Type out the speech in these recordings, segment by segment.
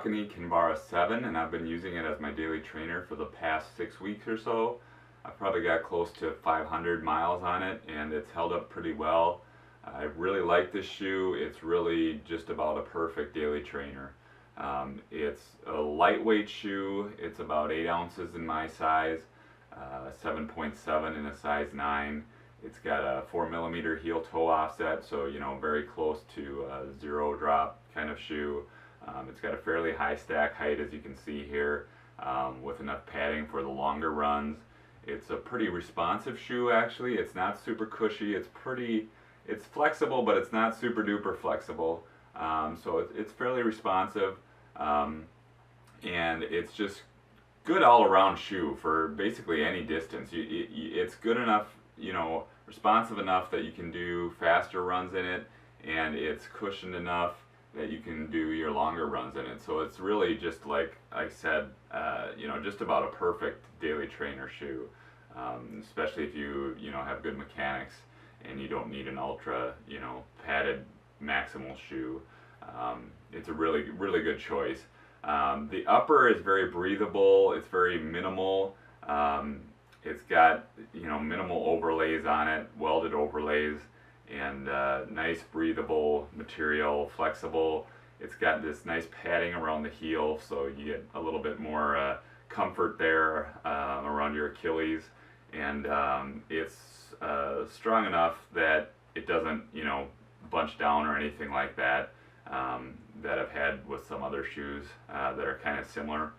Saucony Kinvara 7, and I've been using it as my daily trainer for the past 6 weeks or so. I've probably got close to 500 miles on it, and it's held up pretty well. I really like this shoe. It's really just about a perfect daily trainer. It's a lightweight shoe. It's about 8 ounces in my size, 7.7 in a size 9. It's got a 4mm heel toe offset, so very close to a zero drop kind of shoe. It's got a fairly high stack height, as you can see here, with enough padding for the longer runs. It's a pretty responsive shoe, actually. It's not super cushy. It's flexible, but it's not super duper flexible. So it's fairly responsive, and it's just good all around shoe for basically any distance. It's good enough, responsive enough that you can do faster runs in it, and it's cushioned enough that you can do your longer runs in it. So it's really just, like I said, just about a perfect daily trainer shoe, especially if you have good mechanics and you don't need an ultra padded maximal shoe. It's a really, really good choice. The upper is very breathable. It's very minimal. It's got minimal overlays on it, welded overlays, and nice breathable material, flexible. It's got this nice padding around the heel, so you get a little bit more comfort there around your Achilles, and it's strong enough that it doesn't bunch down or anything like that, that I've had with some other shoes that are kind of similar.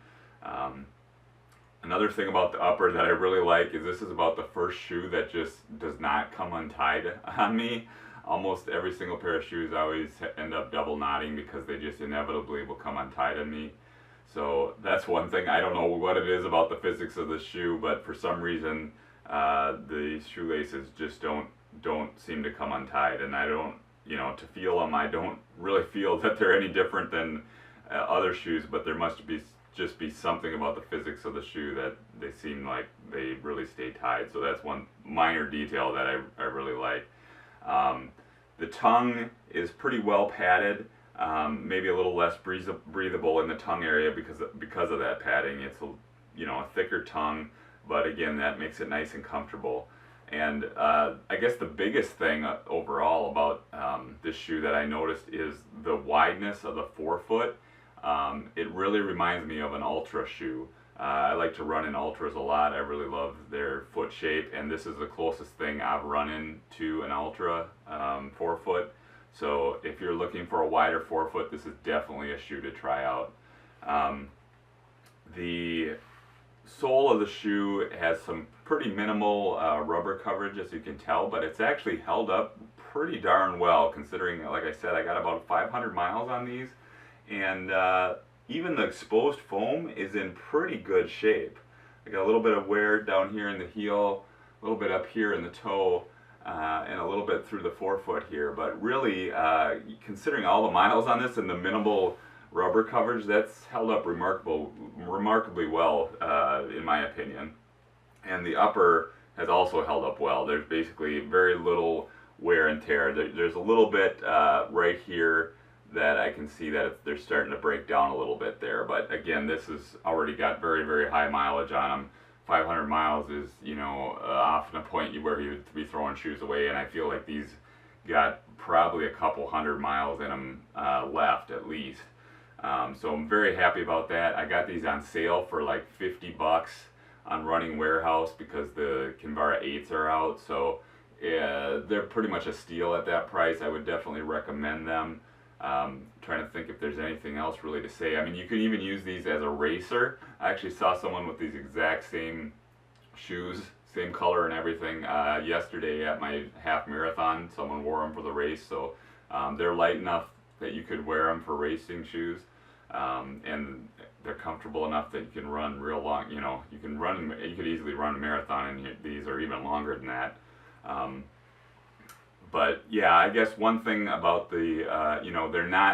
Another thing about the upper that I really like is this is about the first shoe that just does not come untied on me. Almost every single pair of shoes I always end up double knotting because they just inevitably will come untied on me. So that's one thing. I don't know what it is about the physics of the shoe, but for some reason the shoelaces just don't seem to come untied, and I don't, to feel them, I don't really feel that they're any different than other shoes, but there must just be something about the physics of the shoe that they seem like they really stay tied. So that's one minor detail that I really like. The tongue is pretty well padded, maybe a little less breathable in the tongue area because of that padding. It's a thicker tongue, but again, that makes it nice and comfortable. And I guess the biggest thing overall about this shoe that I noticed is the wideness of the forefoot. It really reminds me of an Altra shoe. I like to run in Altras a lot. I really love their foot shape, and this is the closest thing I've run into an Altra forefoot. So if you're looking for a wider forefoot, this is definitely a shoe to try out. The sole of the shoe has some pretty minimal rubber coverage, as you can tell, but it's actually held up pretty darn well, considering, like I said, I got about 500 miles on these, and even the exposed foam is in pretty good shape. I got a little bit of wear down here in the heel, a little bit up here in the toe, and a little bit through the forefoot here, but really, considering all the miles on this and the minimal rubber coverage, that's held up remarkably well, in my opinion. And the upper has also held up well. There's basically very little wear and tear. There's a little bit right here that I can see that they're starting to break down a little bit there. But again, this has already got very, very high mileage on them. 500 miles is, often a point where you'd be throwing shoes away, and I feel like these got probably a couple hundred miles in them left at least. So I'm very happy about that. I got these on sale for like 50 bucks on Running Warehouse because the Kinvara 8s are out. So they're pretty much a steal at that price. I would definitely recommend them. Trying to think if there's anything else really to say. I mean, you can even use these as a racer. I actually saw someone with these exact same shoes, same color and everything, yesterday at my half marathon. Someone wore them for the race, so they're light enough that you could wear them for racing shoes, and they're comfortable enough that you can run real long. You could easily run a marathon in these, or even longer than that. But yeah, I guess one thing about the,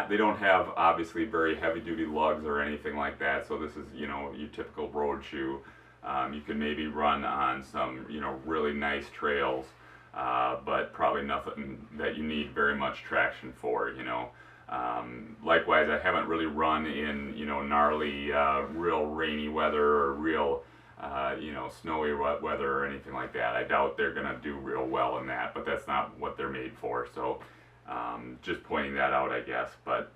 they don't have obviously very heavy duty lugs or anything like that. So this is, your typical road shoe. You can maybe run on some, really nice trails, but probably nothing that you need very much traction for, Likewise, I haven't really run in, you know, gnarly, real rainy weather or real, you know, snowy weather or anything like that. I doubt they're going to do real well in that, but that's not what they're made for. So just pointing that out, I guess. But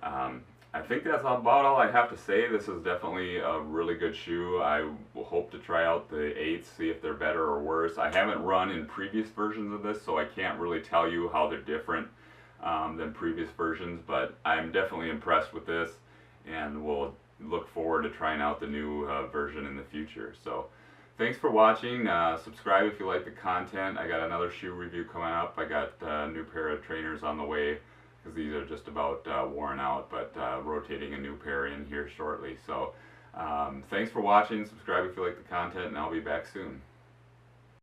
I think that's about all I have to say. This is definitely a really good shoe. I will hope to try out the 8s, see if they're better or worse. I haven't run in previous versions of this, so I can't really tell you how they're different than previous versions, but I'm definitely impressed with this, and we'll look forward to trying out the new version in the future. So thanks for watching. Subscribe if you like the content. I got another shoe review coming up. I got a new pair of trainers on the way, because these are just about worn out, but rotating a new pair in here shortly. So thanks for watching. Subscribe if you like the content, and I'll be back soon.